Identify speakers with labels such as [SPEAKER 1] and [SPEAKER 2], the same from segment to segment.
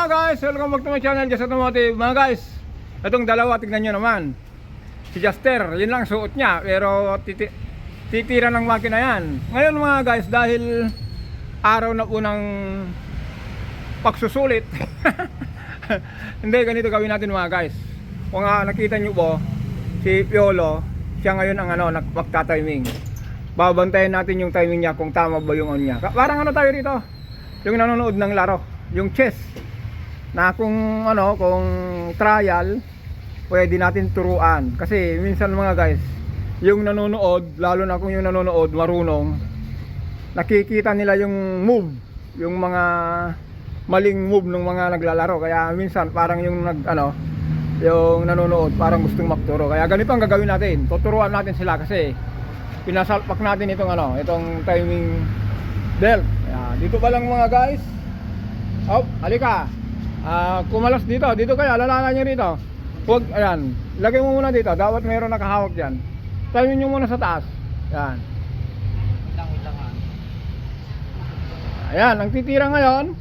[SPEAKER 1] mga guys, welcome back to my channel, Just Automotive. Mga guys, itong dalawa, tignan nyo naman. Si Juster, yun lang suot niya, pero titira ng makina yan. Ngayon mga guys, dahil araw na po ng pagsusulit hindi, ganito gawin natin mga guys. Kung nakita nyo po, si Piolo, siya ngayon ang magta-timing. Babantayan natin yung timing niya kung tama ba yung on niya. Parang tayo dito, yung nanonood ng laro, yung chess, na kung kung trial, pwede natin turuan. Kasi minsan mga guys, yung nanonood, lalo na kung yung nanonood marunong, nakikita nila yung move, yung mga maling move ng mga naglalaro. Kaya minsan parang yung yung nanonood parang gustong magturo. Kaya ganito ang gagawin natin, tuturuan natin sila kasi pinasalpak natin itong timing belt. Ayan, dito pa lang mga guys. Oh, halika. Kumalas dito kaya lalala niyo rito. Huwag, ayan, lagay mo muna dito. Dapat mayroon nakahawak diyan. Timing niyo muna sa taas. Ayan. Ayan, ang titira ngayon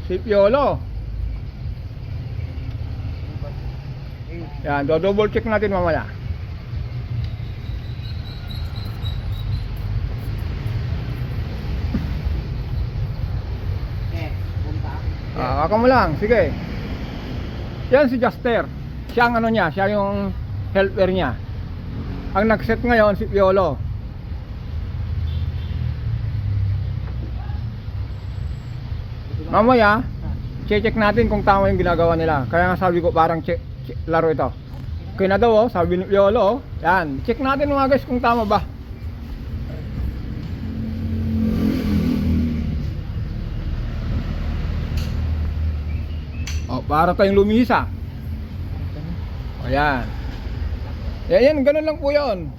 [SPEAKER 1] si Piolo. Ayan, double check natin mamaya. Ako mo lang, sige. Yan si Juster. Siya ang siya yung helper niya. Ang nag-set ngayon si Piolo. Mamaya, check natin kung tama yung ginagawa nila. Kaya nga sabi ko parang laro ito. Okay na daw, sabi ni Piolo. Yan, check natin mga guys kung tama ba. Para tayong lumihisa. Ayan. Ayan, ganun lang po yun.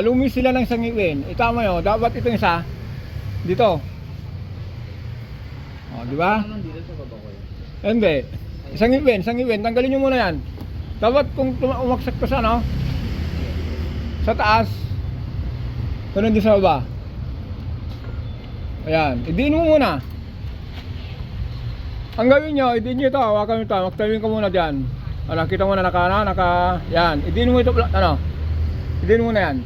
[SPEAKER 1] Lumihis sila ng sangiwin. Tama yun, dapat ito isa dito. Di ba? Hindi. Sangiwin, tanggalin nyo muna yan. Dapat kung umaksak ko sa sa taas, ganun din sa baba. Ayan, idiin mo muna. Ang gawin nyo, idiin nyo ito, hawakan nyo ito, magtawin ka muna dyan. Kita mo na yan, idiin mo ito, idiin mo na yan.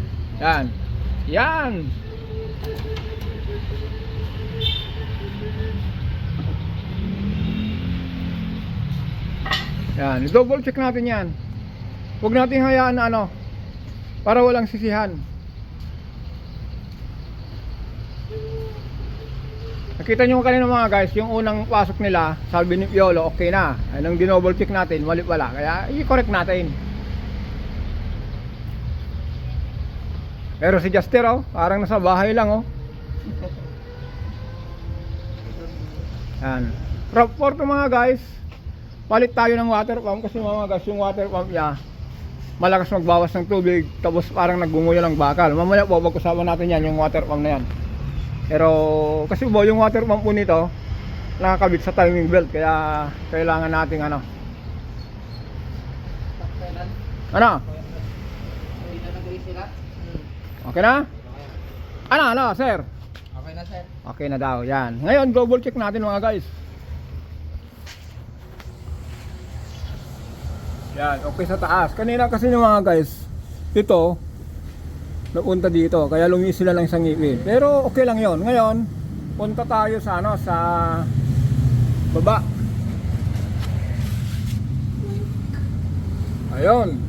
[SPEAKER 1] Yan. Yan, double check natin yan. Huwag natin hayaan na para walang sisihan. Nakita nyo kanina mga guys, yung unang pasok nila, sabi ni Piolo, okay na. Nang dinouble check natin, mali pala. Kaya i-correct natin. Pero si Juster parang nasa bahay lang Yan. For to mga guys, palit tayo ng water pump kasi mga guys, yung water pump niya malakas magbawas ng tubig, tapos parang nagunguya ng bakal. Mamaya po, pag-usapan natin yan, yung water pump na yan. Pero kasi yung water pump po nito nakakabit sa timing belt, kaya kailangan nating okay na? Sir? Okay na sir. Okay na daw, yan. Ngayon double check natin mga guys. Yan, okay sa taas. Kanina kasi yung mga guys, ito napunta dito, kaya lumihis sila lang sa ngipin. Pero okay lang yon. Ngayon, punta tayo sa sa baba. Ayun.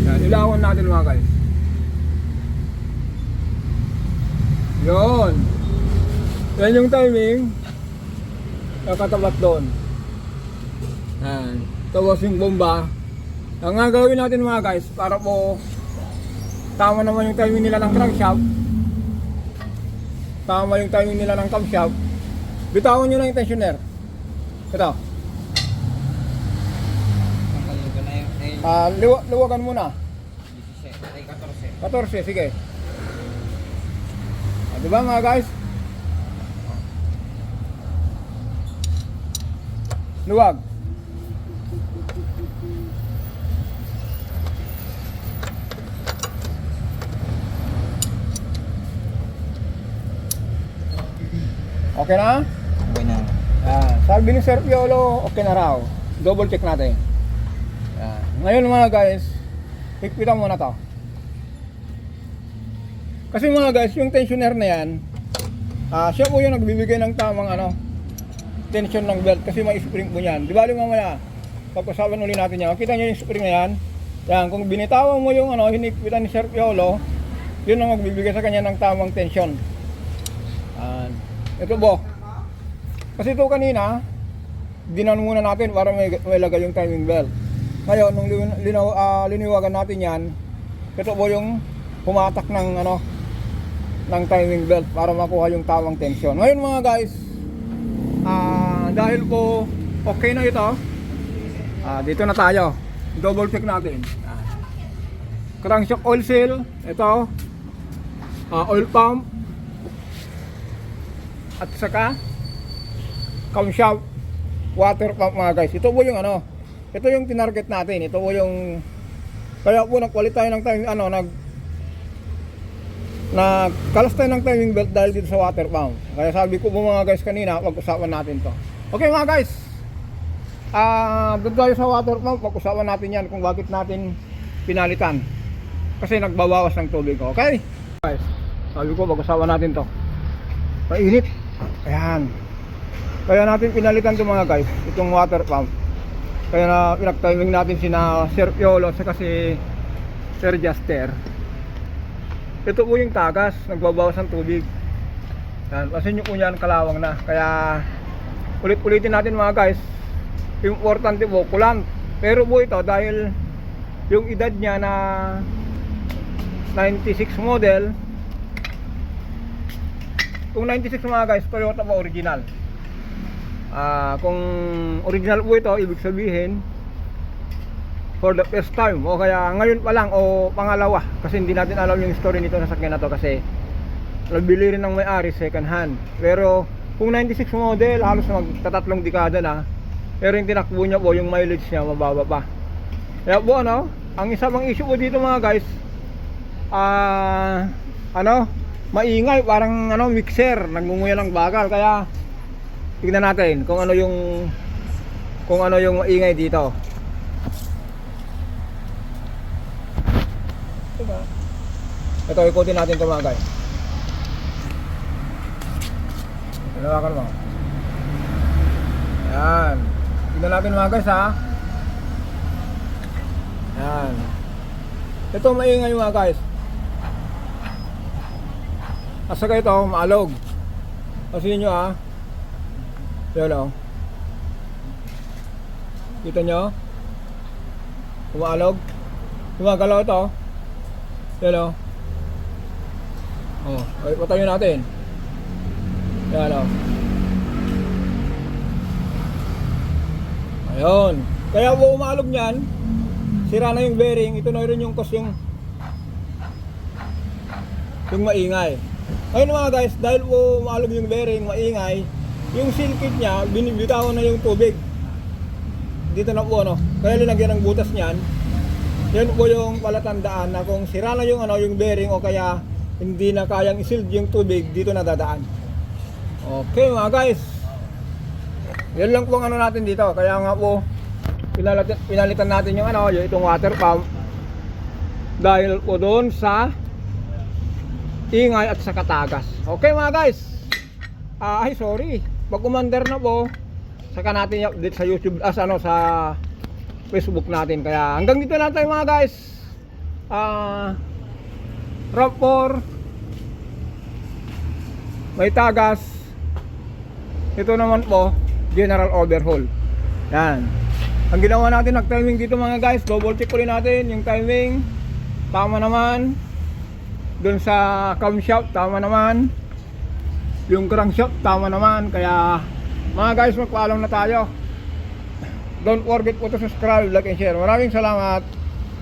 [SPEAKER 1] Yan, ilawan natin mga guys. Yun. Yan yung timing. Nakatapat doon. Yan. Tapos yung bomba. Ang gagawin natin mga guys, para po tama naman yung timing nila ng crankshaft, tama yung timing nila ng camshaft, bitawan nyo na yung tensioner. Ito. Luwagan muna. 14, sige. Diba mga guys? Luwag. Okay na?
[SPEAKER 2] Okay na.
[SPEAKER 1] Sabi ni Sir Piolo, okay na raw. Double check natin. Yan. Ngayon mga guys, higpitan muna to. Kasi mga guys, yung tensioner na yan, siya po yung nagbibigay ng tamang tension ng belt kasi may spring po yan. Di ba mamaya, pagkasaban ulit natin yan, makita nyo yung spring na yan. Yan, kung binitawan mo yung hinigpitan ni Sir Piolo, yun ang magbibigay sa kanya ng tamang tension. Ito po. Kasi ito kanina, dinan muna natin para may lagay yung timing belt. Ngayon, nung liniwagan natin yan, ito po yung pumatak ng ng timing belt para makuha yung tamang tension. Ngayon mga guys, dahil po okay na ito, dito na tayo. Double check natin. Crankshaft oil seal, ito, oil pump, at saka camshaft water pump mga guys. Ito po yung ito yung tinarget natin. Ito po yung kaya po nagpalit tayo ng timing nagkalas tayo ng timing belt dahil dito sa water pump. Kaya sabi ko po mga guys kanina, pag-usapan natin to. Okay mga guys, doon tayo sa water pump, pag-usapan natin yan kung bakit natin pinalitan. Kasi nagbabawas ng tubig. Okay guys, sabi ko pag-usapan natin to. Mainit. Ayan. Kaya natin pinalitan to mga guys, itong water pump. Kaya na pinag-timing natin sina Sir Piolo at si Sir Juster. Ito po yung tagas, nagbabawas ng tubig. Yan, pasin nyo po yan, kalawang na. Kaya ulit-ulitin natin mga guys, importante po, kulant. Pero po ito dahil yung edad niya na 96 model, kung 96 mga guys, Toyota po original. Kung original po ito, ibig sabihin for the first time o kaya ngayon pa lang o pangalawa, kasi hindi natin alam yung story nito sa sasakyan na to kasi nabili rin ng may-ari second hand. Pero kung 96 model, halos magtatatlong dekada na, pero yung tinakbo niya po, yung mileage niya mababa pa. Kaya po ang isa pang issue po dito mga guys, maingay, parang mixer, nagngunguya ng bagal. Kaya tignan natin kung ano yung maingay dito. Ito, ikutin natin ito mga guys. Halawakan mo. Ayan. Tignan natin mga guys ha. Ayan. Ito maingay mga guys. At saka ito, maalog. Kasi nyo ha. Yan kita nyo? Umaalog. Gumagalaw ito. Yan ay, patayin natin. Yan ayun. Kaya po umaalog nyan, sira na yung bearing. Ito na rin yung cause yung maingay. Ngayon mga guys, dahil po umaalog yung bearing, maingay, yung seal kit nya, binibitawan na yung tubig. Dito na po kaya linagyan ng butas niyan. Yan po yung palatandaan na kung sira na yung yung bearing o kaya hindi na kayang i-sealed yung tubig, dito na dadaan. Okay mga guys, yan lang po ang natin dito. Kaya nga po pinalitan natin yung yung itong water pump dahil po doon sa ingay at sa katagas. Okay mga guys, sorry, pag umandar na po, saka natin i-update sa YouTube, sa Facebook natin. Kaya hanggang dito lang tayo mga guys. RAV4 may tagas. Ito naman po general overhaul. Yan. Ang ginawa natin, nag-timing dito mga guys, double check ulit natin yung timing. Tama naman. Doon sa camshaft tama naman. Yung crankshaft tama naman. Kaya mga guys, magpaalam na tayo. Don't forget po to subscribe, like and share. Maraming salamat.